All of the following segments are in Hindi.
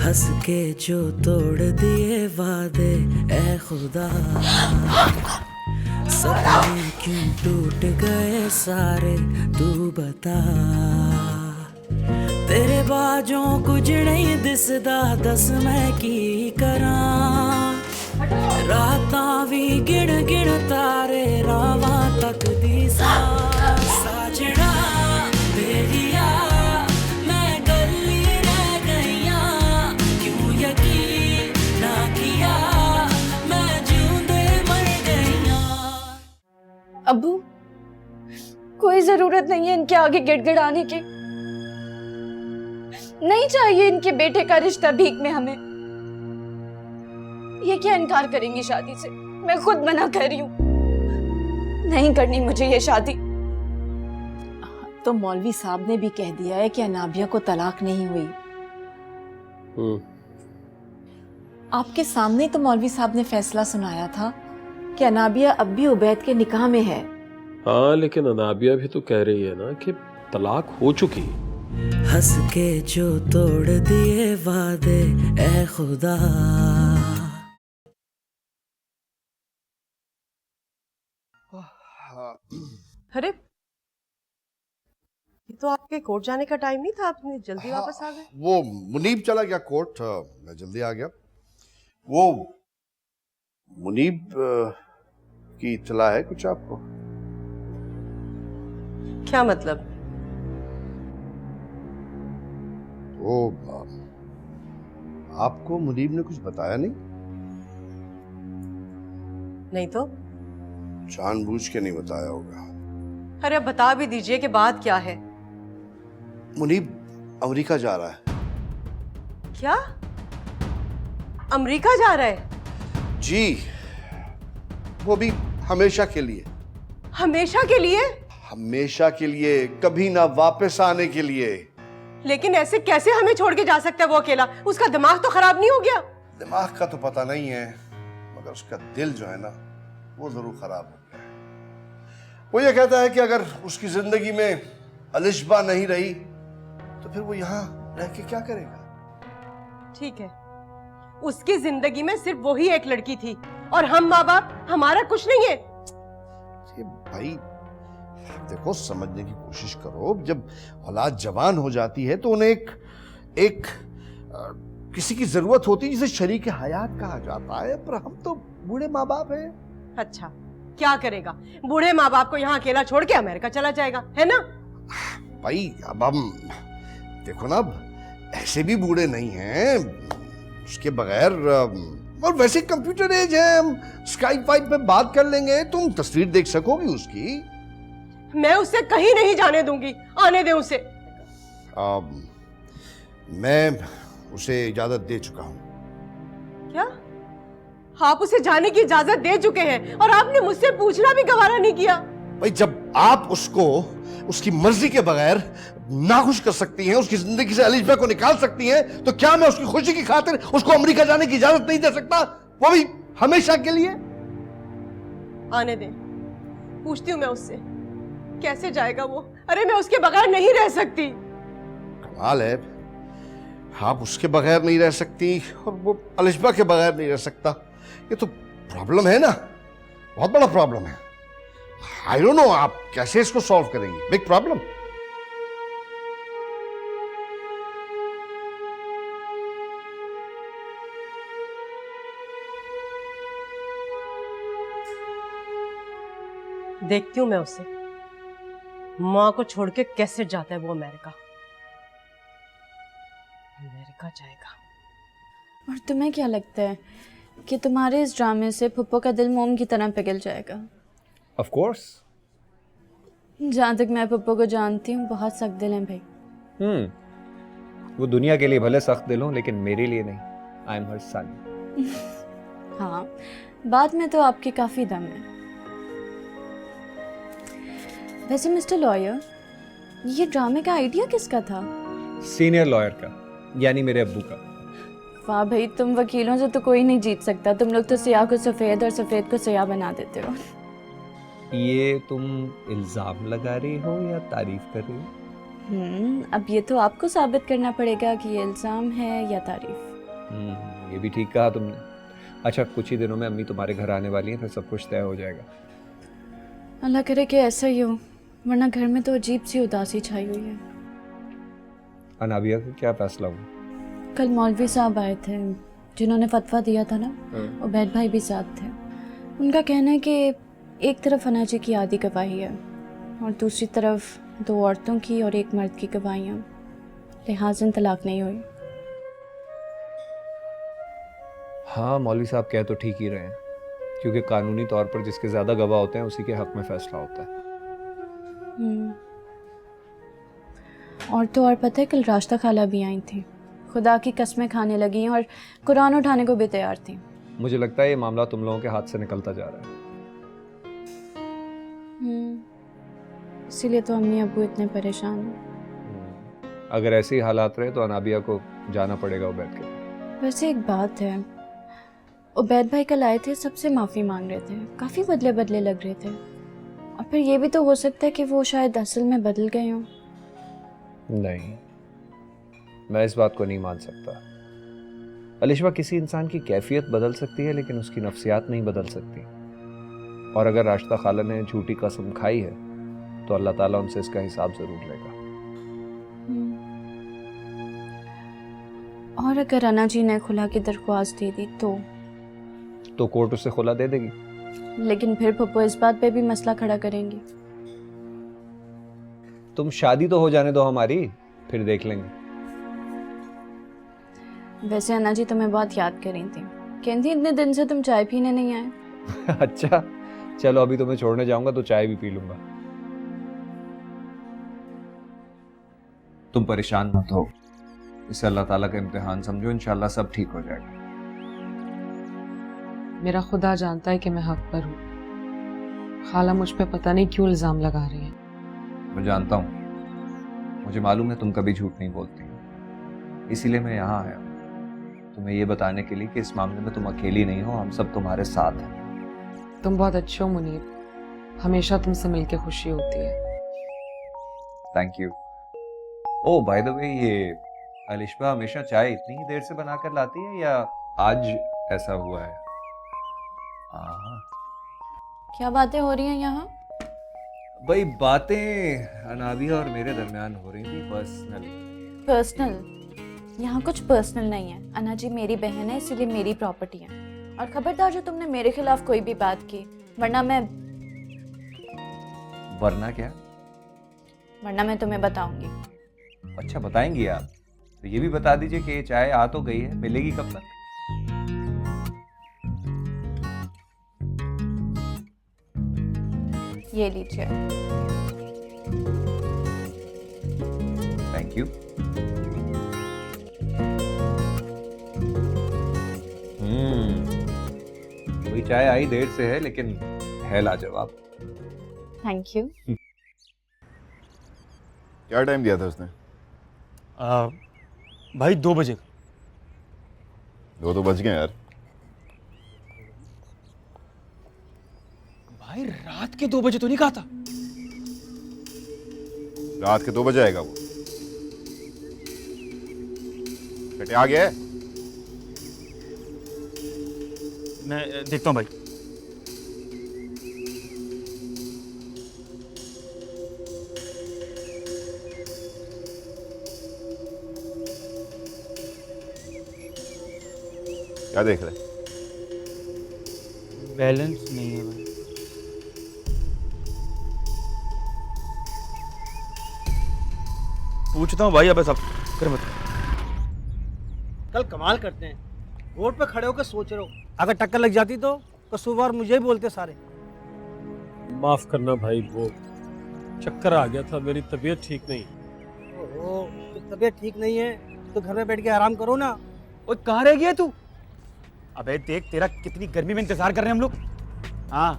हंस के जो तोड़ दिए वादे ए खुदा, सपने क्यों टूट गए सारे तू बता। तेरे बाजों कुछ नहीं दिसदा, दस मैं की करा। रातां भी गिण गिण तारे रावां तक दी साजणा बेलिया। मैं गली रह गईया, क्यों यकीन ना किया, मैं जिऊंदे मर गईया। अब्बू, कोई जरूरत नहीं है इनके आगे गिड़गिड़ाने की। नहीं चाहिए इनके बेटे का रिश्ता भीख में हमें। ये क्या इनकार करेंगी शादी से? मैं खुद मना कर रही हूँ, नहीं करनी मुझे ये शादी। तो मौलवी साहब ने भी कह दिया है कि अनाबिया को तलाक नहीं हुई। आपके सामने तो मौलवी साहब ने फैसला सुनाया था कि अनाबिया अब भी उबैद के निकाह में है। हाँ, लेकिन अनाबिया भी तो कह रही है ना कि तलाक हो चुकी। हंस के जो तोड़ दिए वादे ए खुदा। अरे ये तो आपके कोर्ट जाने का टाइम नहीं था, आपने जल्दी वापस आ गए। वो मुनीब चला गया कोर्ट, मैं जल्दी आ गया। वो मुनीब की इत्तला है कुछ आपको? क्या मतलब? वो आपको मुनीब ने कुछ बताया नहीं? नहीं तो? जानबूझ के नहीं बताया होगा। अरे अब बता भी दीजिए कि बात क्या है। मुनीब अमेरिका जा रहा है। क्या? अमेरिका जा रहा है? जी, वो भी हमेशा के लिए। हमेशा के लिए? हमेशा के लिए, कभी ना वापस आने के लिए। लेकिन ऐसे कैसे हमें छोड़ के जा सकता है वो अकेला? उसका दिमाग तो खराब नहीं हो गया? दिमाग का तो पता नहीं है, मगर उसका दिल जो है ना, वो जरूर खराब हो गया है। वो ये कहता है कि अगर उसकी जिंदगी में अलिशबा नहीं रही तो फिर वो यहाँ रह के क्या करेगा? ठीक है, उसकी जिंदगी में सिर्फ वही एक लड़की थी और हम माँ बाप, हमारा कुछ नहीं है। ये भाई देखो, समझने की कोशिश करो। जब औलाद जवान हो जाती है तो उन्हें एक किसी की जरूरत होती है जिसे शरीक हयात कहा जाता है। पर हम तो बूढ़े माँ बाप हैं। अच्छा, क्या करेगा? बूढ़े माँ बाप को यहाँ अकेला छोड़ के अमेरिका चला जाएगा, है ना? भाई अब हम देखो ना, अब ऐसे भी बूढ़े नहीं हैं। उसके बगैर, और वैसे कंप्यूटर एज है, हम स्काइप वाइप पे बात कर लेंगे, तुम तस्वीर देख सकोगी उसकी। मैं उसे कहीं नहीं जाने दूंगी, आने दे उसे। मैं उसे इजाजत दे चुका हूं। क्या? आप उसे जाने की इजाजत दे चुके हैं और आपने मुझसे पूछना भी गवारा नहीं किया? भाई जब आप उसको उसकी मर्जी के बगैर नाखुश कर सकती हैं, उसकी जिंदगी से अलिशबा को निकाल सकती हैं, तो क्या मैं उसकी खुशी की खातिर उसको अमेरिका जाने की इजाजत नहीं दे सकता, वो भी हमेशा के लिए? आने दे, पूछती हूं मैं उससे, कैसे जाएगा वो? अरे मैं उसके बगैर नहीं रह सकती। कमाल है, आप उसके बगैर नहीं रह सकती और वो अलिशबा के बगैर नहीं रह सकता। ये तो प्रॉब्लम है ना, बहुत बड़ा प्रॉब्लम है। आई डोंट नो आप कैसे इसको सॉल्व करेंगी। Big problem. देखती हूं मैं उसे, मां को छोड़ के कैसे जाता है वो अमेरिका। अमेरिका जाएगा। और तुम्हें क्या लगता है कि तुम्हारे इस ड्रामे से फुप्पो का दिल मोम की तरह पिघल जाएगा? Of course. जहाँ तक मैं पप्पो को जानती हूँ, बहुत सख्त दिल है भाई। वो दुनिया के लिए भले सख्त दिल हो, लेकिन मेरे लिए नहीं। आई एम हर सन। हाँ, बात में तो आपकी काफी दम है। वैसे मिस्टर लॉयर, ये ड्रामे का आइडिया किसका था? सीनियर लॉयर का, यानी मेरे अब्बू का। वाह भाई, तुम वकीलों से तो कोई नहीं जीत सकता। तुम लोग तो सियाह को सफेद और सफेद को सियाह बना देते हो। ये तुम इल्जाम लगा रही हो या तारीफ कर रही हो? अब ये तो आपको साबित करना पड़ेगा कि ये इल्जाम है या तारीफ। ये भी ठीक कहा तुमने। अच्छा, कुछ ही दिनों में अम्मी तुम्हारे घर आने वाली हैं, फिर सब कुछ तय हो जाएगा। अल्लाह करे कि ऐसा ही हो, वरना घर में तो अजीब सी उदासी छाई हुई है। अनाबिया का क्या फैसला हुआ? कल मौलवी साहब आए थे जिन्होंने फतवा दिया था ना, उबैद भाई भी साथ थे। उनका कहना है कि एक तरफ अना जी की आधी गवाही है और दूसरी तरफ 2 औरतों की और 1 मर्द की गवाहियाँ, लिहाजन तलाक नहीं हुई। हाँ, मौलवी साहब कह तो ठीक ही रहे हैं, क्योंकि कानूनी तौर पर जिसके ज़्यादा गवाह होते हैं उसी के हक में फैसला होता है। और तो और पता है, कल रास्ता खाला भी आई थी, खुदा की कसमें खाने लगी और कुरान उठाने को भी तैयार थी। मुझे लगता है ये मामला तुम लोगों के हाथ से निकलता जा रहा है। इसीलिए तो अम्मी अब्बू इतने परेशान हैं। अगर ऐसे ही हालात रहे तो अनाबिया को जाना पड़ेगा उबैद के पास। वैसे एक बात है, उबैद भाई कल आए थे, सबसे माफ़ी मांग रहे थे, काफ़ी बदले बदले लग रहे थे। और फिर ये भी तो हो सकता है कि वो शायद असल में बदल गए हों। नहीं, मैं इस बात को नहीं मान सकता। अलिशबा, किसी इंसान की कैफियत बदल सकती है लेकिन उसकी नफ्सियात नहीं बदल सकती। और अगर राशिदा खाला ने झूठी कसम खाई है तो अल्लाह ताला उनसे इसका हिसाब जरूर लेगा। और अगर अना जी ने खुला की दरख्वास्त दे दी तो कोर्ट उसे खुला दे देगी। लेकिन फिर पप्पू इस बात पे भी मसला खड़ा करेंगे। तुम शादी तो हो जाने दो हमारी, फिर देख लेंगे। वैसे अना जी तुम्हें बहुत याद कर रही थी, कहती इतने दिन से तुम चाय पीने नहीं आए। अच्छा, चलो अभी तुम्हें छोड़ने जाऊंगा तो चाय भी पी लूंगा। तुम परेशान मत हो, इसे अल्लाह ताला का इम्तिहान समझो, इंशाल्लाह सब ठीक हो जाएगा। मेरा खुदा जानता है कि मैं हक पर हूँ। खाला मुझ पे पता नहीं क्यों इल्जाम लगा रही है। मैं जानता हूँ, मुझे मालूम है तुम कभी झूठ नहीं बोलती, इसीलिए मैं यहाँ आया हूँ तुम्हें ये बताने के लिए कि इस मामले में तुम अकेली नहीं हो, हम सब तुम्हारे साथ हैं। तुम बहुत अच्छे हो मुनीर, हमेशा तुमसे मिलके खुशी होती है। Thank you. Oh by the way, ये अलिशबा हमेशा चाय इतनी ही देर से बनाकर लाती है या आज ऐसा हुआ है? क्या बातें हो रही हैं यहाँ? भाई बातें अनाबिया और मेरे दरमियान हो रही थी, पर्सनल? यहाँ कुछ पर्सनल नहीं है। अना जी मेरी बहन है, इसीलिए मेरी प्रॉपर्टी है। और खबरदार जो तुमने मेरे खिलाफ कोई भी बात की, वरना क्या? वरना मैं तुम्हें बताऊंगी। अच्छा, बताएंगी आप? तो ये भी बता दीजिए कि ये चाय आ तो गई है, मिलेगी कब तक? ये लीजिए। Thank you. वही चाय आई देर से है लेकिन है लाजवाब। Thank you. क्या टाइम दिया था उसने? भाई 2 बजे। 2 तो बज गए यार। भाई रात के 2 बजे तो नहीं कहा था? रात के 2 बजे आएगा वो। बेटे आ गया है? मैं देखता हूँ भाई। क्या देख रहे? बैलेंस नहीं है भाई। पूछता हूँ भाई, अब सब कर मत। कल कमाल करते हैं, रोड पे खड़े होकर सोच रहे हो, अगर टक्कर लग जाती तो कसूरवार मुझे ही बोलते सारे। माफ करना भाई, वो चक्कर आ गया था, मेरी तबीयत ठीक नहीं। ओहो, तो तबीयत ठीक नहीं है तो घर में बैठ के आराम करो ना। ओए कहाँ रह गया तू? अबे देख, तेरा कितनी गर्मी में इंतजार कर रहे हैं हम लोग। हाँ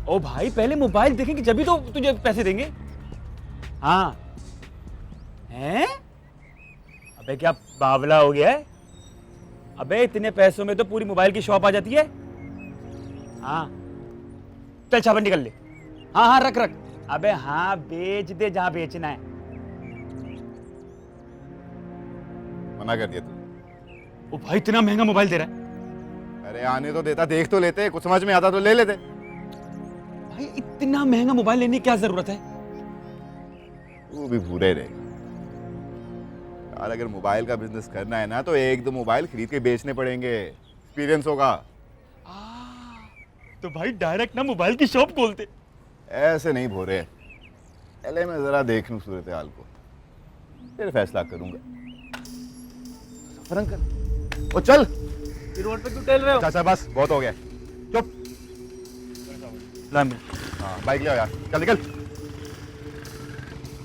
ओ भाई, पहले मोबाइल देखेंगे जब भी तो तुझे पैसे देंगे। हाँ हैं? अबे क्या बावला हो गया है? अबे इतने पैसों में तो पूरी मोबाइल की शॉप आ जाती है। हाँ चल चाबन निकल ले। हाँ हाँ रख रख। अबे हाँ बेच दे जहां बेचना है। मना कर दिया तू। ओ भाई इतना महंगा मोबाइल दे रहा है। अरे आने तो देता, देख तो लेते, कुछ समझ में आता तो ले लेते। भाई इतना महंगा मोबाइल लेने की क्या जरूरत है? तू भी भूरे रहे यार। अगर मोबाइल का बिजनेस करना है ना तो एक दो मोबाइल खरीद के बेचने पड़ेंगे, एक्सपीरियंस होगा। तो भाई डायरेक्ट ना मोबाइल की शॉप खोलते। ऐसे नहीं भोरे, पहले मैं जरा देख लूं सूरत हाल को, फिर फैसला करूंगा। सफर अंकल, ओ चल। रोड पे क्यों टहल रहे हो? चाचा बस बहुत हो गया, चुप। ला मैं। हाँ बाइक ले आओ यार, चल निकल।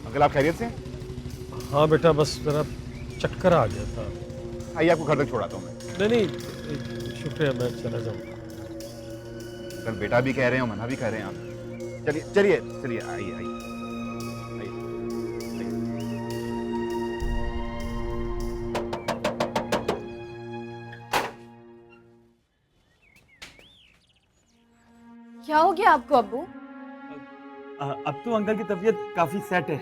अंकल आप खैरियत से? हाँ बेटा, बस जरा चक्कर आ गया था। आइए आपको घर तक छोड़ाता हूँ मैं। नहीं, शुक्रिया, मैं चला जाऊँ। कल बेटा भी कह रहे हैं, मना भी कर रहे हैं आप। चलिए चलिए चलिए, आइए आइए। क्या हो गया आपको अब्बू? अब तो अंकल की तबीयत काफी सेट है।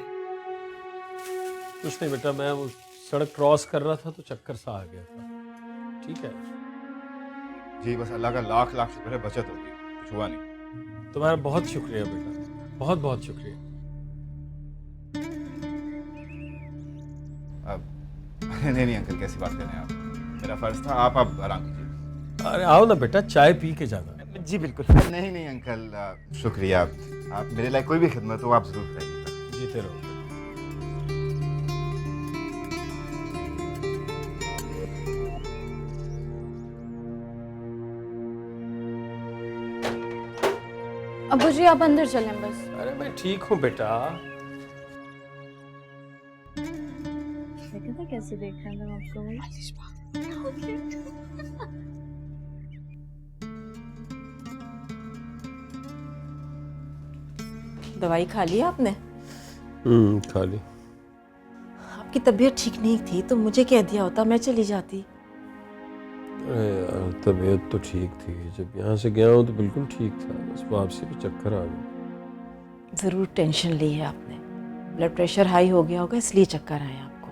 कुछ नहीं बेटा, मैं वो सड़क क्रॉस कर रहा था तो चक्कर सा आ गया था। ठीक है जी, बस अल्लाह का लाख लाख शुक्र है, बचत हो गई, कुछ हुआ नहीं। तुम्हारा बहुत शुक्रिया बेटा, बहुत बहुत शुक्रिया। अब नहीं नहीं अंकल, कैसी बात कर रहे हैं आप? मेरा फर्ज था, आप आराम कीजिए। अरे आओ ना बेटा, चाय पी के जाना। जी बिल्कुल। नहीं नहीं अंकल, शुक्रिया। आप मेरे लिए कोई भी खिदमत हो आप जरूर करिएगा। जीते रहो। अब्बू जी आप अंदर चलें बस। अरे मैं ठीक हूँ बेटा। देखा था कैसे देख रहे हैं आपको? दवाई खा ली आपने? खा ली। आपकी तबीयत ठीक नहीं थी तो मुझे कह दिया होता, मैं चली जाती। अरे यार तबीयत तो ठीक थी, जब यहाँ से गया हूँ तो बिल्कुल ठीक था, बस वापसी पे चक्कर आ गए। ज़रूर टेंशन ली है आपने, ब्लड प्रेशर हाई हो गया होगा इसलिए चक्कर आए आपको।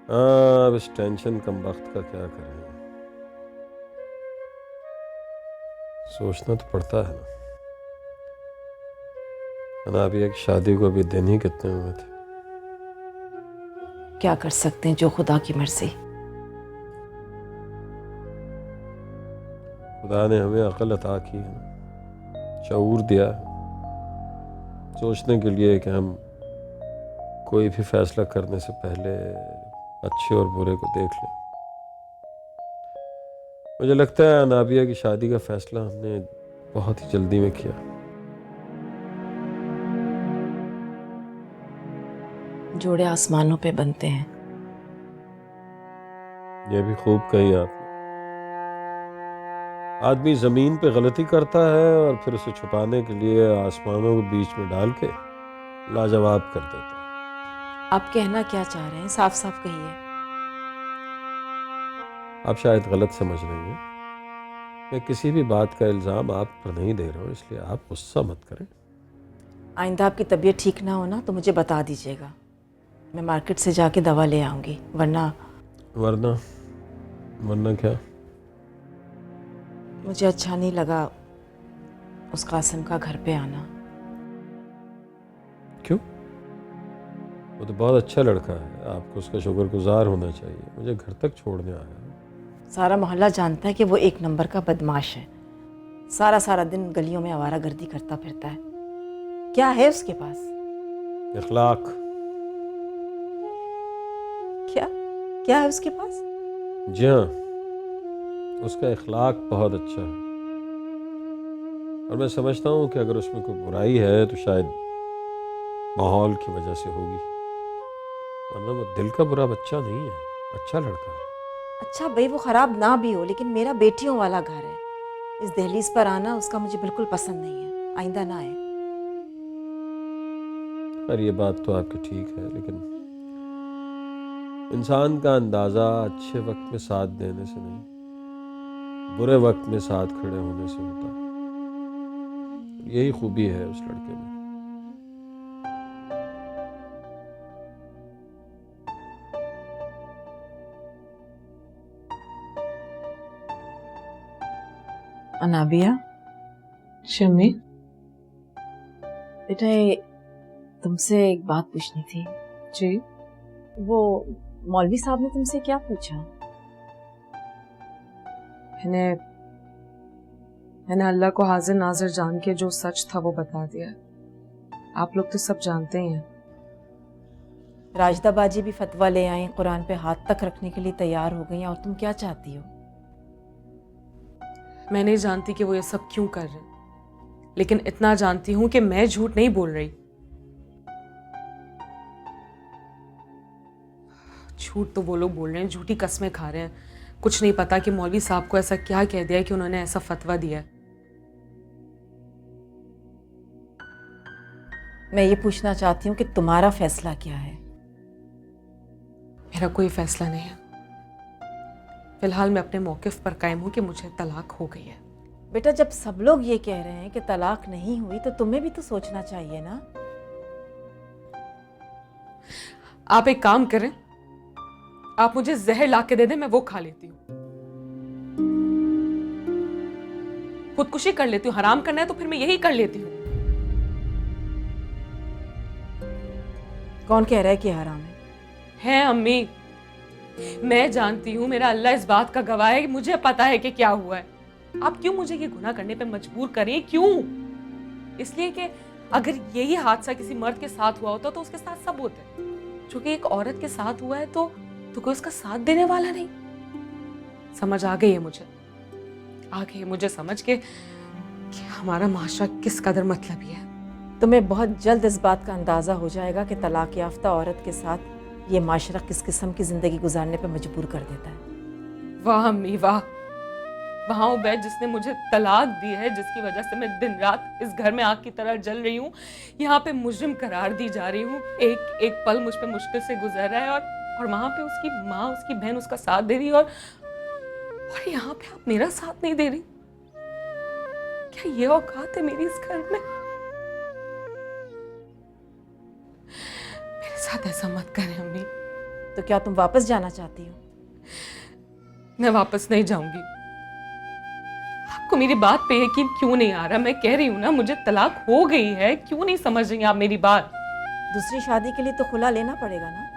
हाँ, अब इस टेंशन कम वक्त का क्या करें, सोचना तो पड़ता है ना। अनाबिया की शादी को अभी दिन ही कितने हुए थे। क्या कर सकते हैं, जो खुदा की मर्जी। खुदा ने हमें अकल अता की है ना, शऊर दिया है सोचने के लिए कि हम कोई भी फैसला करने से पहले अच्छे और बुरे को देख लें। मुझे लगता है अनाबिया की शादी का फैसला हमने बहुत ही जल्दी में किया। जोड़े आसमानों पे बनते हैं। यह भी खूब कही आपने। आदमी जमीन पे गलती करता है और फिर उसे छुपाने के लिए आसमानों को बीच में डाल के लाजवाब कर देता है। आप कहना क्या चाह रहे हैं, साफ साफ कहिए। आप शायद गलत समझ रही हैं। मैं किसी भी बात का इल्ज़ाम आप पर नहीं दे रहा हूँ, इसलिए आप गुस्सा मत करें। आइंदा आपकी तबीयत ठीक ना हो ना तो मुझे बता दीजिएगा, मैं मार्केट से जाके दवा ले आऊँगी। वरना वरना क्या? मुझे अच्छा नहीं लगा उस कासिम का घर पे आना। क्यों? वो तो बहुत अच्छा लड़का है, आपको उसका शुक्रगुजार होना चाहिए। मुझे घर तक छोड़ने आया। सारा मोहल्ला जानता है कि वो एक नंबर का बदमाश है, सारा दिन गलियों में आवारागर्दी करता फिरता है। क्या है उसके पास? इखलाक। क्या है उसके पास? जी हाँ, उसका इखलाक बहुत अच्छा है और मैं समझता हूँ कि अगर उसमें कोई बुराई है तो शायद माहौल की वजह से होगी, वरना वो दिल का बुरा बच्चा नहीं है, अच्छा लड़का है। अच्छा भाई, वो ख़राब ना भी हो, लेकिन मेरा बेटियों वाला घर है। इस दहलीज पर आना उसका मुझे बिल्कुल पसंद नहीं है। आइंदा ना आए। पर ये बात तो आपकी ठीक है, लेकिन इंसान का अंदाज़ा अच्छे वक्त में साथ देने से नहीं, बुरे वक्त में साथ खड़े होने से होता है। यही खूबी है उस लड़के में। अनाबिया, शम्मी, बेटा तुमसे एक बात पूछनी थी। जी। वो मौलवी साहब ने तुमसे क्या पूछा? मैंने अल्लाह को हाजिर नाजिर जान के जो सच था वो बता दिया। आप लोग तो सब जानते ही हैं। राजदा बाजी भी फतवा ले आई, कुरान पे हाथ तक रखने के लिए तैयार हो गई, और तुम क्या चाहती हो? मैं नहीं जानती कि वो ये सब क्यों कर रहे हैं, लेकिन इतना जानती हूं कि मैं झूठ नहीं बोल रही। झूठ तो वो लोग बोल रहे हैं, झूठी कस्में खा रहे हैं। कुछ नहीं पता कि मौलवी साहब को ऐसा क्या कह दिया कि उन्होंने ऐसा फतवा दिया है। मैं ये पूछना चाहती हूँ कि तुम्हारा फैसला क्या है? मेरा कोई फैसला नहीं है। फिलहाल मैं अपने मौकिफ पर कायम हूं कि मुझे तलाक हो गई है। बेटा, जब सब लोग ये कह रहे हैं कि तलाक नहीं हुई, तो तुम्हें भी तो सोचना चाहिए ना। आप एक काम करें, आप मुझे जहर ला के दे दें, मैं वो खा लेती हूँ। खुदकुशी कर लेती हूँ। हराम करना है तो फिर मैं यही कर लेती हूँ। कौन कह रहा है कि हराम है अम्मी, मैं जानती हूँ, मेरा अल्लाह इस बात का गवाह है कि मुझे पता है कि क्या हुआ है। आप क्यों मुझे ये गुनाह करने पे मजबूर करें? क्यों? इसलिए कि अगर यही हादसा किसी मर्द के साथ हुआ होता तो उसके साथ सब होते। क्योंकि एक औरत के साथ हुआ है तो कोई उसका साथ देने वाला नहीं। समझ आ गई है मुझे, आ गई है मुझे समझ के कि हमारा माशरा किस कदर मतलबी है। तुम्हें बहुत जल्द इस बात का अंदाज़ा हो जाएगा कि तलाक याफ्ता औरत के साथ ये माशरा किस किस्म की ज़िंदगी गुजारने पर मजबूर कर देता है। वाह अम्मी वाह, वहाँ उबैद जिसने मुझे तलाक दी है, जिसकी वजह से मैं दिन रात इस घर में आग की तरह जल रही हूँ, यहाँ पे मुजरिम करार दी जा रही हूँ। एक एक पल मुझ पे मुश्किल से गुजर रहा है, और वहाँ पे उसकी माँ, उसकी बहन उसका साथ दे रही, और यहाँ पे आप मेरा साथ नहीं दे रही। क्या ये औकात है मेरी इस घर में? मेरे साथ ऐसा मत करें अम्मी। तो क्या तुम वापस जाना चाहती हो? मैं वापस नहीं जाऊंगी। आपको मेरी बात पे यकीन क्यों नहीं आ रहा? मैं कह रही हूँ ना, मुझे तलाक हो गई है। क्यों नहीं समझ रही आप मेरी बात? दूसरी शादी के लिए तो खुला लेना पड़ेगा ना।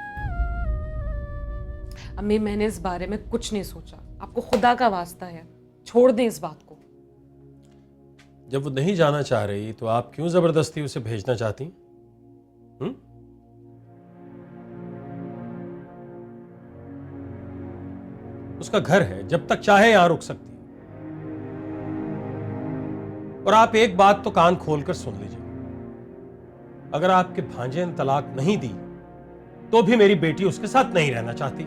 अम्मी, मैंने इस बारे में कुछ नहीं सोचा। आपको खुदा का वास्ता है, छोड़ दें इस बात को। जब वो नहीं जाना चाह रही तो आप क्यों जबरदस्ती उसे भेजना चाहती? उसका घर है, जब तक चाहे यहां रुक सकती है। और आप एक बात तो कान खोलकर सुन लीजिए, अगर आपके भांजे ने तलाक नहीं दी तो भी मेरी बेटी उसके साथ नहीं रहना चाहती।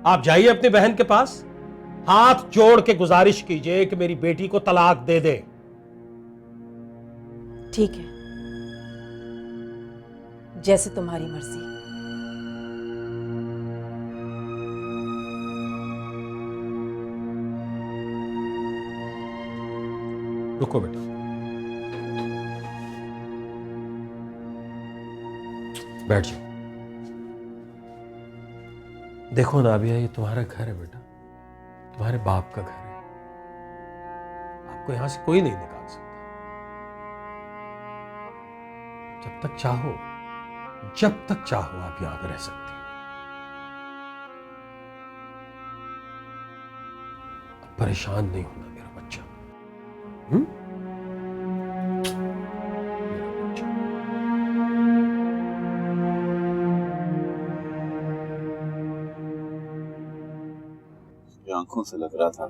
आप जाइए अपनी बहन के पास, हाथ जोड़ के गुजारिश कीजिए कि मेरी बेटी को तलाक दे दे। ठीक है, जैसे तुम्हारी मर्जी। रुको बेटा, बैठ जाओ। देखो नाबिया, ये तुम्हारा घर है बेटा, तुम्हारे बाप का घर है। आपको यहां से कोई नहीं निकाल सकता। जब तक चाहो आप यहां पे रह सकते हो। अब परेशान नहीं होना मेरा बच्चा। आंखों से लग रहा था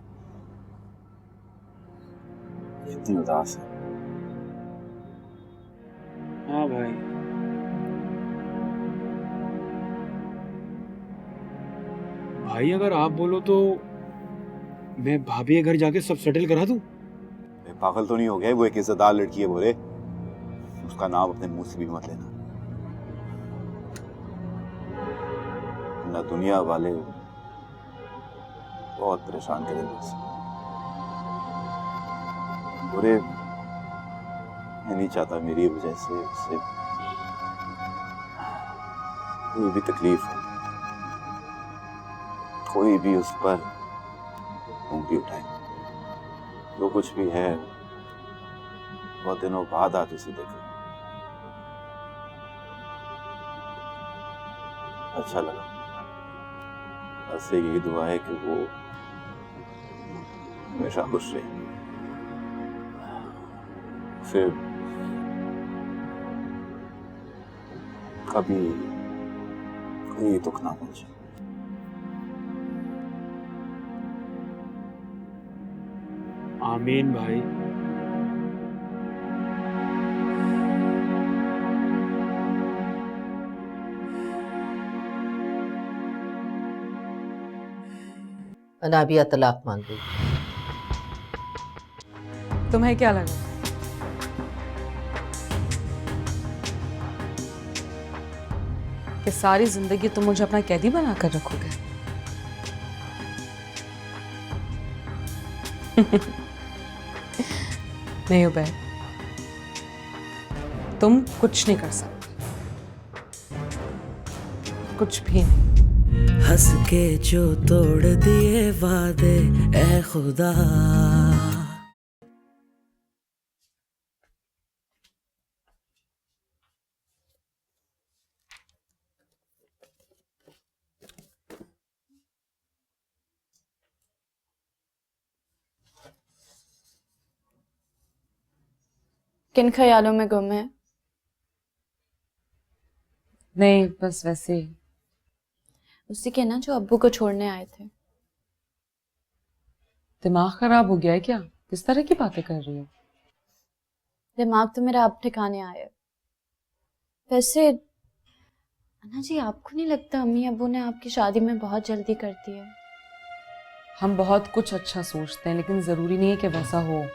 कितनी उदास है। हाँ भाई, भाई अगर आप बोलो तो मैं भाभी के घर जाके सब सेटल करा दूं। पागल तो नहीं हो गया? वो एक इज्जतदार लड़की है बोले, उसका नाम अपने मुंह से भी मत लेना, ना दुनिया वाले बहुत परेशान करेंगे उसे। बुरे, मैं नहीं चाहता मेरी वजह से उसे कोई भी तकलीफ हो, कोई भी उस पर उंगली उठाए। जो कुछ भी है बहुत दिनों बाद आज उसे देखा, अच्छा लगा। बस यही दुआ है कि वो हमेशा खुश रहे, फिर कभी कोई दुख ना पहुंचे। आमीन भाई। अनाबिया तलाक मांग गई। तुम्हें क्या लगा कि सारी जिंदगी तुम मुझे अपना कैदी बनाकर रखोगे? नहीं उबैद, तुम कुछ नहीं कर सकते, कुछ भी नहीं। हंस के जो तोड़ दिए वादे ए खुदा, किन ख्यालों में गुम है? नहीं, बस वैसे ही। उसी के ना जो अब्बू को छोड़ने आए थे। दिमाग खराब हो गया है क्या? किस तरह की बातें कर रही हो? दिमाग तो मेरा अब ठिकाने आया। वैसे अन्ना जी, आपको नहीं लगता अम्मी अब्बू ने आपकी शादी में बहुत जल्दी कर दी है? हम बहुत कुछ अच्छा सोचते हैं, लेकिन जरूरी नहीं है कि वैसा हो।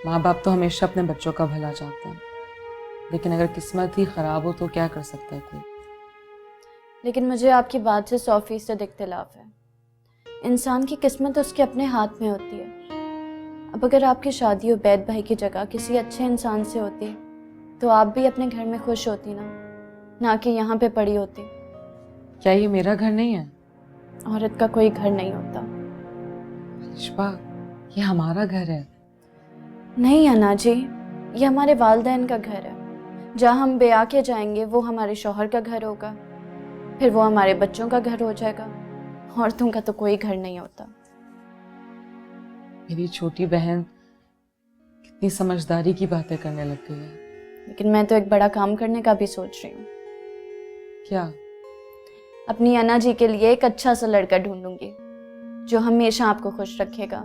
माँ बाप तो हमेशा अपने बच्चों का भला चाहते हैं, लेकिन अगर किस्मत ही खराब हो तो क्या कर सकता है कोई। लेकिन मुझे आपकी बात से 100% इख्तिलाफ है। इंसान की किस्मत उसके अपने हाथ में होती है। अब अगर आपकी शादी उबैद भाई की जगह किसी अच्छे इंसान से होती तो आप भी अपने घर में खुश होती ना कि यहाँ पे पड़ी होती। क्या ये मेरा घर नहीं है? औरत का कोई घर नहीं होता। अलिशबा, ये हमारा घर है। नहीं अन्ना जी, ये हमारे वालिदैन का घर है। जहाँ हम ब्याह के जाएंगे वो हमारे शौहर का घर होगा, फिर वो हमारे बच्चों का घर हो जाएगा। औरतों का तो कोई घर नहीं होता। मेरी छोटी बहन कितनी समझदारी की बातें करने लग गई है। लेकिन मैं तो एक बड़ा काम करने का भी सोच रही हूँ। क्या? अपनी अन्ना जी के लिए एक अच्छा सा लड़का ढूंढूंगी जो हमेशा आपको खुश रखेगा।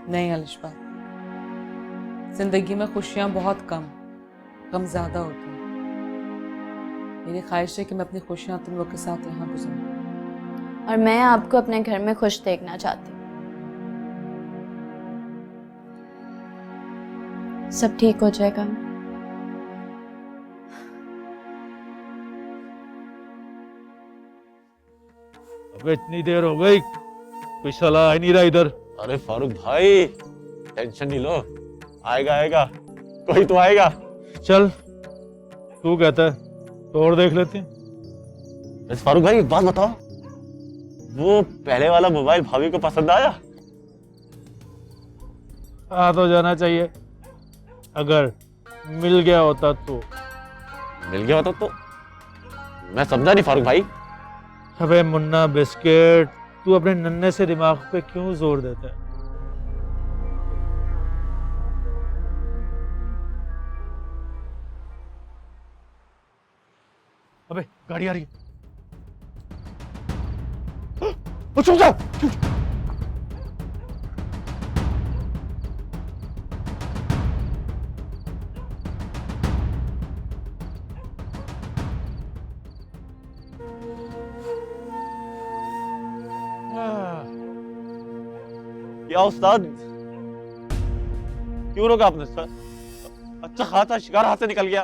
नहीं अलिशबा, जिंदगी में खुशियां बहुत कम, गम ज्यादा होते हैं। मेरी ख्वाहिश है कि मैं अपनी खुशियां तुम लोग के साथ यहाँ गुजारूं। और मैं आपको अपने घर में खुश देखना चाहती हूँ। सब ठीक हो जाएगा। अबे इतनी देर हो गई, कोई साला आ नहीं रहा इधर। अरे फारूक भाई, टेंशन नहीं लो, आएगा आएगा, कोई तो आएगा। चल, तू कहता है तो और देख लेते हैं। फारूक भाई एक बात बताओ, वो पहले वाला मोबाइल भाभी को पसंद आया? आ तो जाना चाहिए, अगर मिल गया होता तो। मिल गया होता तो? मैं समझा नहीं फारूक भाई। अबे मुन्ना बिस्किट, तू अपने नन्हे से दिमाग पे क्यों जोर देता है? अबे गाड़ी आ रही है। चुप जा। क्या उस्ताद, क्यों रोका आपने सर? अच्छा खासा शिकार हाथ से निकल गया।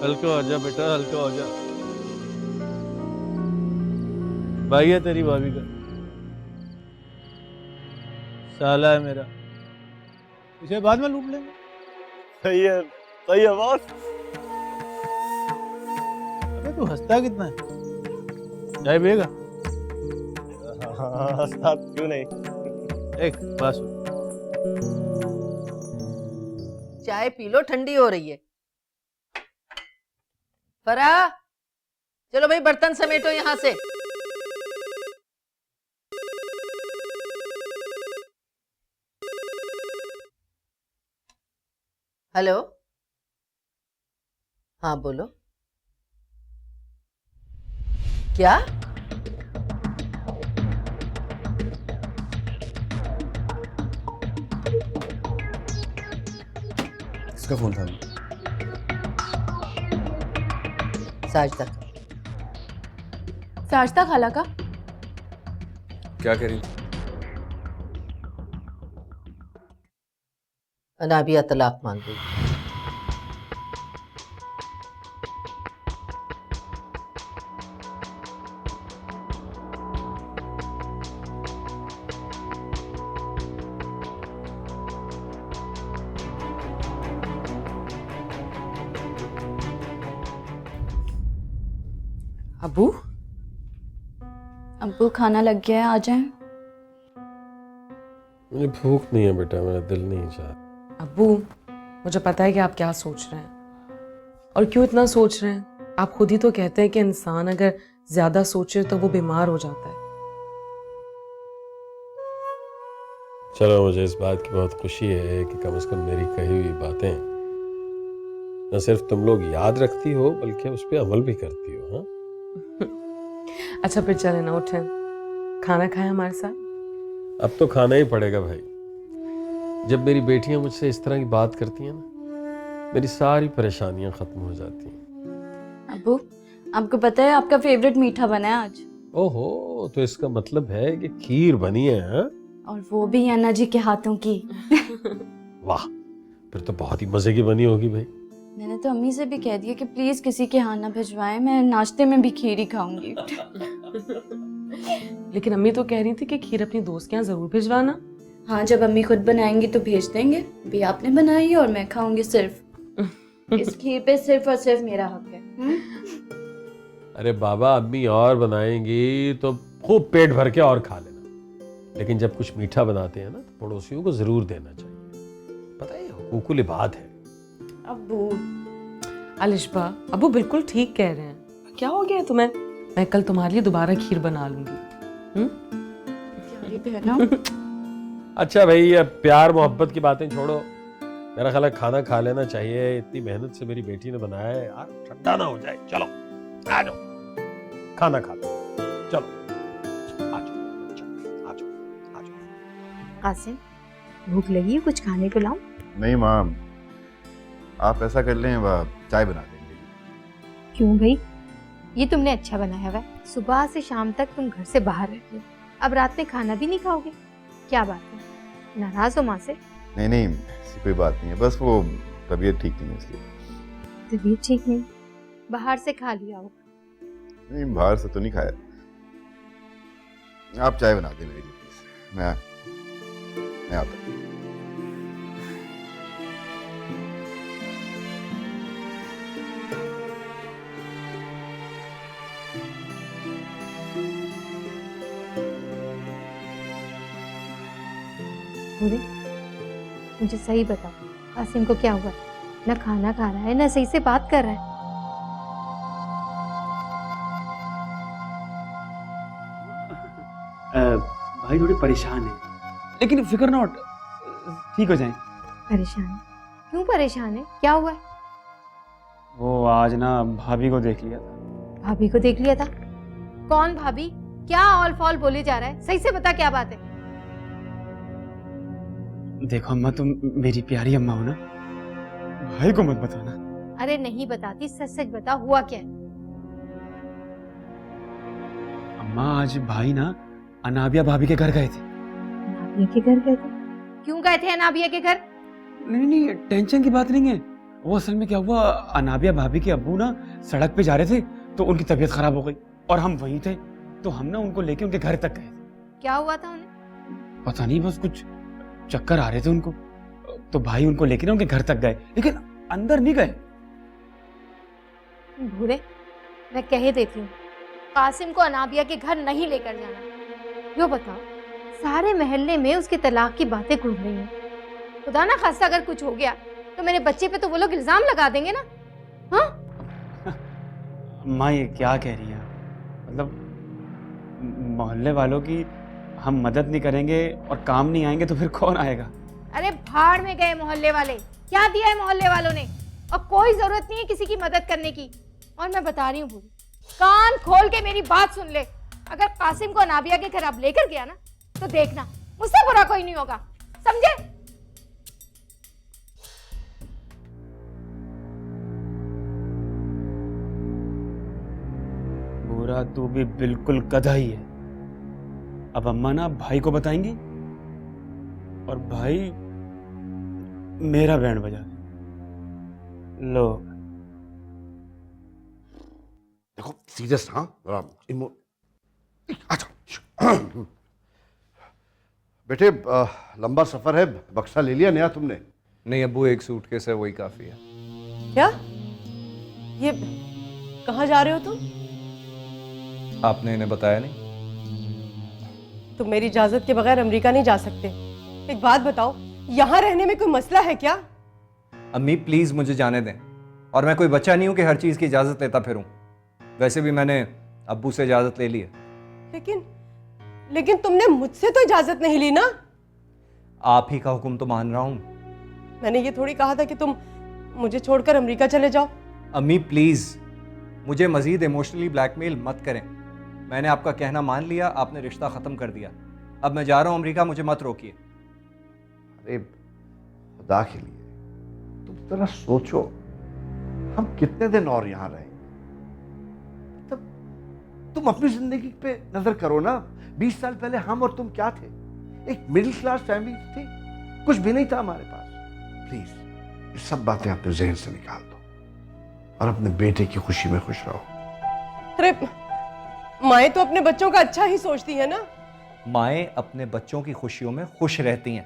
हल्का हो जा बेटा, हल्का हो जा। भाई है तेरी भाभी का, साला है मेरा, इसे बाद में लूट लेंगे। सही है बॉस। अबे तू हंसता कितना है? चाय पिएगा? हाँ साहब, क्यों नहीं। एक बस। चाय पी लो, ठंडी हो रही है। फराह, चलो भाई बर्तन समेटो यहां से। हेलो, हाँ बोलो। क्या? किसका फोन था? साजदा। साजदा खाला का? क्या कह रही थी? अनाबिया तलाक मांग गई। अबू, अब्बू खाना लग गया है, आ जाएं। मुझे भूख नहीं है बेटा, मेरा दिल नहीं चाह। अबू, मुझे पता है कि आप क्या सोच रहे हैं और क्यों इतना सोच रहे हैं। आप खुद ही तो कहते हैं कि इंसान अगर ज्यादा सोचे तो वो बीमार हो जाता है। चलो, मुझे इस बात की बहुत खुशी है कि कम से कम मेरी कही हुई बातें न सिर्फ तुम लोग याद रखती हो बल्कि उस पर अमल भी करती हो। हाँ, अच्छा फिर चले ना, उठें, खाना खाएं हमारे साथ। अब तो खाना ही पड़ेगा भाई। जब मेरी बेटियां मुझसे इस तरह की बात करती हैं ना, मेरी सारी परेशानियां खत्म हो जाती हैं। अब्बू, आपको पता है आपका फेवरेट मीठा बना है आज। ओहो, तो इसका मतलब है कि खीर बनी है। हाँ? और वो भी अन्ना जी के हाथों की। वाह, फिर तो बहुत ही मजे की बनी होगी भाई। मैंने तो अम्मी से भी कह दिया कि प्लीज किसी के हाथ ना भिजवाएं, मैं नाश्ते में भी खीर ही खाऊंगी। लेकिन अम्मी तो कह रही थी कि खीर अपनी दोस्त के यहाँ जरूर भिजवाना। हाँ, जब अम्मी खुद बनाएंगी तो भेज देंगे। भी आपने बनाई है और मैं खाऊंगी सिर्फ। इस खीर पे सिर्फ और सिर्फ मेरा हक है। अरे बाबा, अम्मी और बनाएंगी तो खूब पेट भर के और खा लेना, लेकिन जब कुछ मीठा बनाते हैं ना तो पड़ोसियों को जरूर देना चाहिए। पता है, हुकूकुल इबाद है। अबू, अलिशबा, अबू बिल्कुल ठीक कह रहे हैं। क्या हो गया तुम्हें? मैं कल तुम्हारे लिए दोबारा खीर बना लूंगी। अच्छा भाई, ये प्यार मोहब्बत की बातें छोड़ो। मेरा ख्याल है खाना खा लेना चाहिए। इतनी मेहनत से मेरी बेटी ने बनाया है यार, ठंडा ना हो जाए। चलो आ जाओ, खाना खा लो। चलो आ जाओ, आ जाओ, आ जाओ। कासिम, भूख लगी है, कुछ खाने को लाऊं? नहीं माँ, आप ऐसा कर लें, चाय बना देंगे। क्यों भाई, ये तुमने अच्छा बनाया हुआ है। सुबह से शाम तक तुम घर से बाहर रहते हो, अब रात में खाना भी नहीं खाओगे? क्या बात है, नाराज हो माँ से? नहीं नहीं, ऐसी कोई बात नहीं है, बस वो तबीयत ठीक नहीं है इसलिए। तबीयत ठीक नहीं? बाहर से खा लिया होगा। नहीं, बाहर से तो नहीं खाया। आप चाय बना दें मेरे लिए प्लीज। मैं आता हूँ। मुझे सही बताओ, कासिम को क्या हुआ? ना खाना खा रहा है, ना सही से बात कर रहा है। भाई थोड़ी परेशान है, लेकिन फिकर नॉट, ठीक हो जाए। परेशान है? क्यों परेशान है, क्या हुआ है? वो आज ना भाभी को देख लिया था। भाभी को देख लिया था? कौन भाभी? क्या ऑल फॉल बोले जा रहा है, सही से बता क्या बात है। देखो अम्मा, तुम मेरी प्यारी अम्मा हो ना, भाई को मत बताना। अरे नहीं बताती, सच सच बता, हुआ क्या है? अम्मा, आज भाई ना अनाबिया भाभी के घर गए थे। अनाबिया के घर गए थे? क्यों गए थे अनाबिया के घर? नहीं नहीं, टेंशन की बात नहीं है। वो असल में क्या हुआ, अनाबिया भाभी के अब्बू ना सड़क पे जा रहे थे तो उनकी तबीयत खराब हो गई और हम वहीं थे, तो हम ना उनको लेके उनके घर तक गए थे। क्या हुआ था उन्हें? पता नहीं, बस कुछ चक्कर आ रहे थे उनको, तो भाई उनको लेके ना उनके घर तक गए, लेकिन अंदर नहीं गए। भूरे, मैं कह देती हूँ, कासिम को अनाबिया के घर नहीं लेकर जाना। यो बताओ, सारे मोहल्ले में उसके तलाक की बातें घूम रही हैं। खुदा ना खास्ता अगर कुछ हो गया तो मेरे बच्चे पे तो वो लोग इल्जाम लगा देंगे ना। हाँ माँ ये क्या कह रही है? मतलब मोहल्ले वालों की हम मदद नहीं करेंगे और काम नहीं आएंगे तो फिर कौन आएगा? अरे भाड़ में गए मोहल्ले वाले, क्या दिया है मोहल्ले वालों ने? और कोई जरूरत नहीं है किसी की मदद करने की। और मैं बता रही हूँ बूढ़ी, कान खोल के मेरी बात सुन ले। अगर कासिम को अनाबिया के घर अब लेकर गया ना तो देखना मुझसे बुरा कोई नहीं होगा, समझे? बुरा तू भी बिल्कुल गधा ही है। अब अम्मा ना भाई को बताएंगी और भाई मेरा बैंड बजा लो। देखो सीरियस, हाँ जरा अच्छा बेटे, लंबा सफर है, बक्सा ले लिया नया तुमने? नहीं अब्बू, एक सूटकेस है, वही काफी है। क्या? ये कहाँ जा रहे हो तुम? आपने इन्हें बताया नहीं? तुम मेरी इजाजत के बगैर अमेरिका नहीं जा सकते। एक बात बताओ, यहाँ रहने में कोई मसला है क्या? अम्मी प्लीज मुझे जाने दें, और मैं कोई बच्चा नहीं हूं कि हर चीज की इजाजत लेता फिरूं। वैसे भी मैंने अब्बू से इजाजत ले ली है। लेकिन तुमने मुझसे तो इजाजत नहीं ली ना। आप ही का हुक्म तो मान रहा हूं। मैंने ये थोड़ी कहा था कि तुम मुझे छोड़कर अमेरिका चले जाओ। अम्मी प्लीज मुझे मजीद इमोशनली ब्लैकमेल मत करें। मैंने आपका कहना मान लिया, आपने रिश्ता खत्म कर दिया। अब मैं जा रहा हूं अमेरिका, मुझे मत रोकिए। अरे खुदा के लिए तुम जरा सोचो, हम कितने दिन और यहाँ रहेंगे? तब तुम अपनी जिंदगी पे नजर करो ना। 20 साल पहले हम और तुम क्या थे? एक मिडिल क्लास फैमिली थी, कुछ भी नहीं था हमारे पास। प्लीज ये सब बातें अपने जहन से निकाल दो और अपने बेटे की खुशी में खुश रहो। अरे माएँ तो अपने बच्चों का अच्छा ही सोचती है ना। माएँ अपने बच्चों की खुशियों में खुश रहती हैं।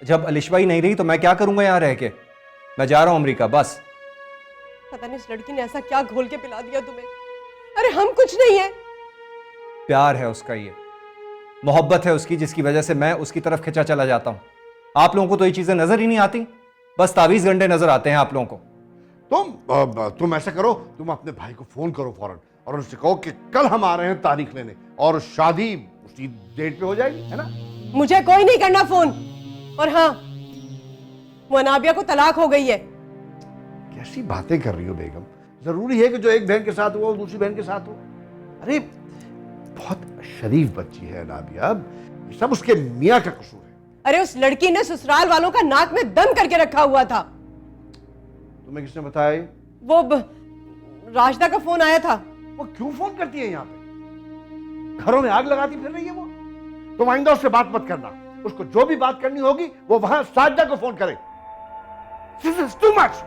जब अलिशवा ही नहीं रही तो मैं क्या करूंगा यहाँ रह के? मैं जा रहा हूं अमेरिका, बस। पता नहीं इस लड़की ने ऐसा क्या घोल के पिला दिया तुम्हें। अरे हम कुछ नहीं है। प्यार है उसका, ये मोहब्बत है उसकी, जिसकी वजह से मैं उसकी तरफ खिंचा चला जाता हूं। आप लोगों को तो ये चीजें नजर ही नहीं आती, बस तावीज गंडे नजर आते हैं आप लोगों को। तुम ऐसा करो, तुम अपने भाई को फोन करो फौरन और उनसे कहो कि कल हम आ रहे हैं तारीख लेने, और शादी उसी डेट पे हो जाएगी, है ना? मुझे कोई नहीं करना फोन। और हाँ, वो अनाबिया को तलाक हो गई है। कैसी बातें कर रही हो बेगम? जरूरी है कि जो एक बहन के साथ हुआ वो दूसरी बहन के साथ हो? अरे बहुत शरीफ बच्ची है अनाबिया, ये सब उसके मियाँ का कसूर है। अरे उस लड़की ने ससुराल वालों का नाक में दम करके रखा हुआ था। तुम्हें किसने बताया? वो राजदा का फोन आया था। वो क्यों फोन करती है यहाँ पे? घरों में आग लगाती फिर रही है वो। तुम आइंदा उससे बात मत करना। उसको जो भी बात करनी होगी वो वहां साजदा को फोन करे। This is too much.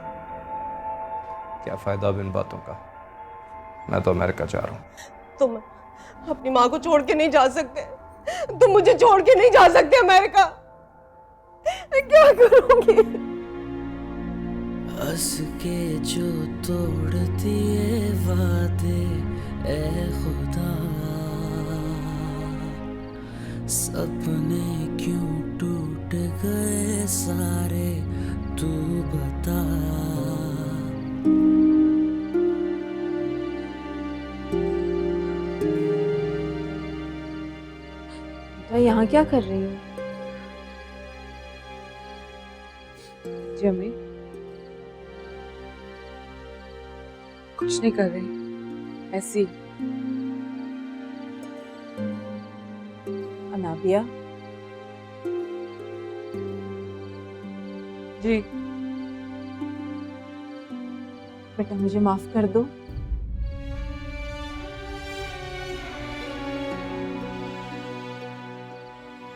क्या फायदा अब इन बातों का? मैं तो अमेरिका जा रहा हूं। तुम अपनी माँ को छोड़ के नहीं जा सकते। तुम मुझे छोड़ के नहीं जा सकते अमेरिका। मैं क्या करूंगी? हंस के जो तोड़ दिए वादे ए खुदा, सपने क्यों टूट गए सारे, तू बता। तो यहाँ क्या कर रही हो? जमी कुछ नहीं कर रही, ऐसी। अनाबिया जी बेटा, मुझे माफ कर दो।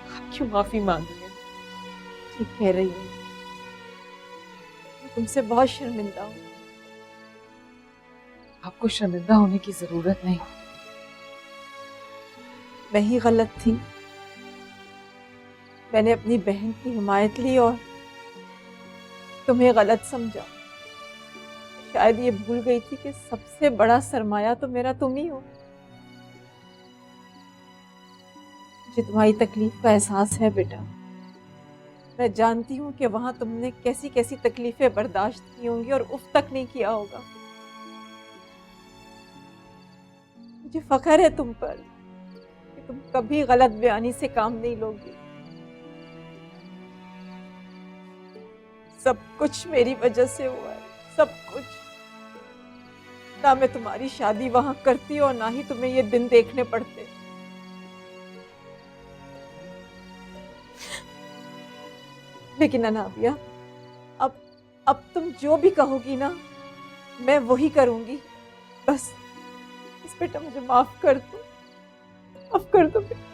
आप क्यों माफी मांग रही हैं? ठीक कह रही हूँ, तुमसे बहुत शर्मिंदा हूँ। आपको शर्मिंदा होने की जरूरत नहीं। मैं ही गलत थी। मैंने अपनी बहन की हिमायत ली और तुम्हें गलत समझा। शायद ये भूल गई थी कि सबसे बड़ा सरमाया तो मेरा तुम ही हो। मुझे तुम्हारी तकलीफ का एहसास है बेटा। मैं जानती हूँ कि वहां तुमने कैसी कैसी तकलीफें बर्दाश्त की होंगी और उफ तक नहीं किया होगा। मुझे फख्र है तुम पर कि तुम कभी गलत बयानी से काम नहीं लोगी। सब कुछ मेरी वजह से हुआ है, सब कुछ। ना मैं तुम्हारी शादी वहां करती और ना ही तुम्हें ये दिन देखने पड़ते। लेकिन अनाबिया, अब तुम जो भी कहोगी ना, मैं वही करूंगी। बस बेटा मुझे माफ कर दो, माफ कर दो बेटा।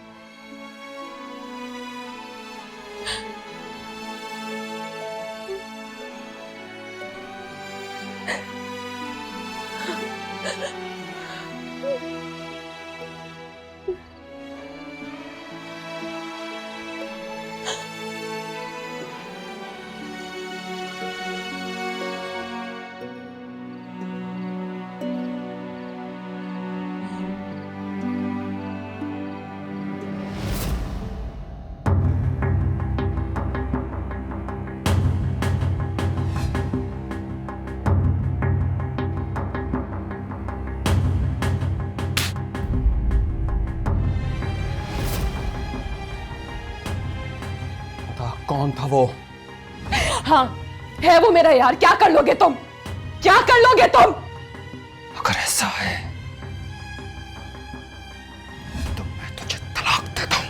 कौन था वो? हाँ, है वो मेरा यार। क्या कर लोगे तुम? क्या कर लोगे तुम? अगर ऐसा है तो मैं तुझे तलाक देता हूं।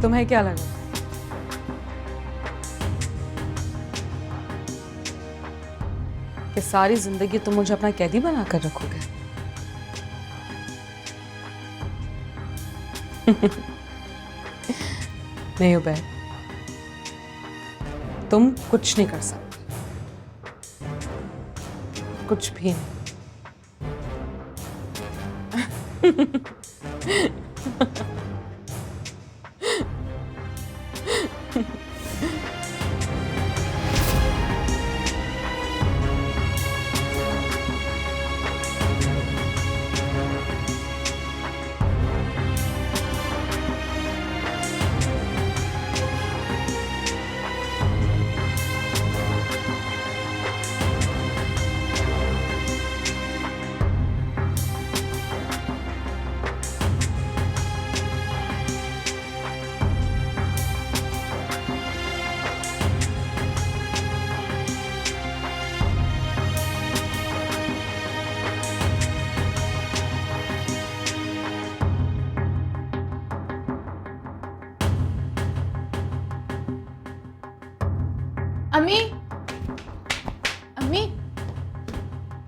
तुम्हें क्या लगा कि सारी जिंदगी तुम मुझे अपना कैदी बनाकर रखोगे? नहीं उबैद, तुम कुछ नहीं कर सकते, कुछ भी नहीं। अम्मी, अम्मी,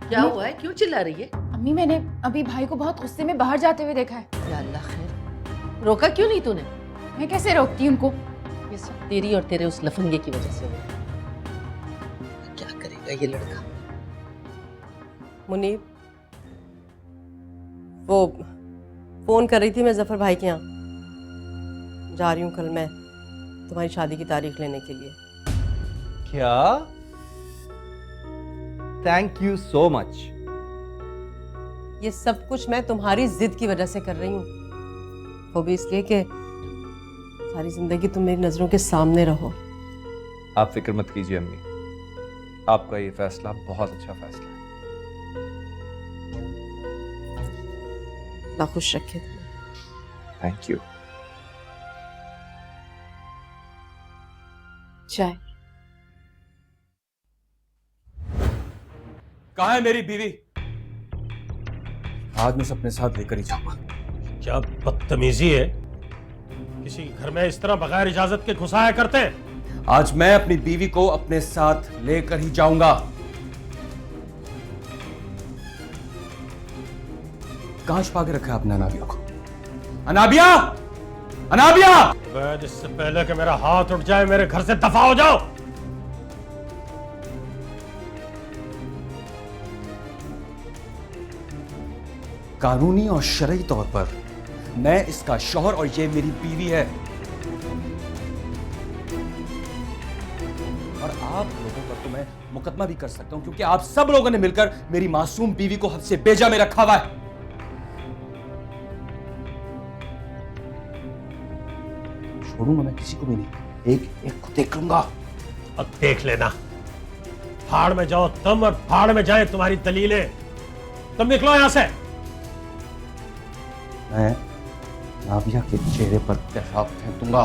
क्या हुआ है? क्यों चिल्ला रही है? अम्मी मैंने अभी भाई को बहुत गुस्से में बाहर जाते हुए देखा है। या अल्लाह खैर, रोका क्यों नहीं तूने? मैं कैसे रोकती उनको? ये सब तेरी और तेरे उस लफंगे की वजह से हुआ। क्या करेगा ये लड़का? मुनीब, वो फोन कर रही थी मैं जफर भाई के यहाँ। जा रही हूँ कल मैं तुम्हारी शादी की तारीख लेने के लिए। क्या? Thank you so much. ये सब कुछ मैं तुम्हारी जिद की वजह से कर रही हूँ, वो भी इसलिए कि सारी जिंदगी तुम मेरी नजरों के सामने रहो। आप फिक्र मत कीजिए अम्मी, आपका ये फैसला बहुत अच्छा फैसला है। अल्लाह खुश रखे। Thank you. चाय। कहाँ है मेरी बीवी? आज मैं अपने साथ लेकर ही जाऊंगा। क्या बदतमीजी है, किसी घर में इस तरह बगैर इजाजत के घुसाया करते हैं? आज मैं अपनी बीवी को अपने साथ लेकर ही जाऊंगा। कहां छुपा के रखा है आपने अनाबिया को? अनाबिया! अनाबिया! वैद, इससे पहले कि मेरा हाथ उठ जाए मेरे घर से दफा हो जाओ। कानूनी और शरई तौर पर मैं इसका शौहर और ये मेरी बीवी है। और आप लोगों पर तो मैं मुकदमा भी कर सकता हूं, क्योंकि आप सब लोगों ने मिलकर मेरी मासूम बीवी को हद से बेजा में रखा हुआ है। छोड़ूंगा मैं किसी को भी नहीं, एक एक को देख लूंगा। अब देख लेना, भाड़ में जाओ तुम और भाड़ में जाए तुम्हारी दलीलें। तुम निकलो यहां से। मैं नाबिया के चेहरे पर पेशाब फेंक दूंगा।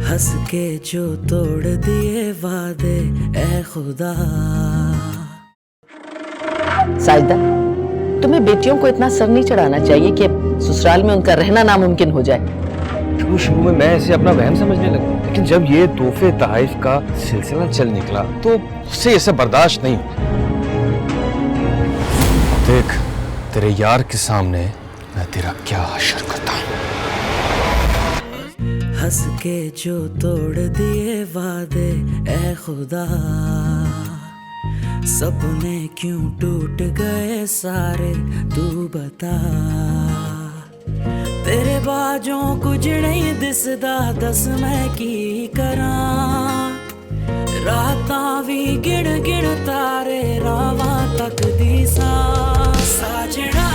हंस के जो तोड़ दिए वादे ए खुदा। साजिदा, तुम्हें बेटियों को इतना सर नहीं चढ़ाना चाहिए कि ससुराल में उनका रहना नामुमकिन हो जाए। शुरू में मैं इसे अपना वहम समझने लगा, लेकिन जब ये तोहफे तहाइफ का सिलसिला चल निकला तो उससे इसे बर्दाश्त नहीं। देख, तेरे यार के सामने मैं तेरा क्या हश्र करता हूं। हंस के जो तोड़ दिए वादे ए खुदा, सपने क्यों टूट गए सारे तू बता। तेरे बाजों कुछ नहीं दिसदा, दस मैं की करां। रातां भी गिण गिण तारे रावां तक दी सां। साजना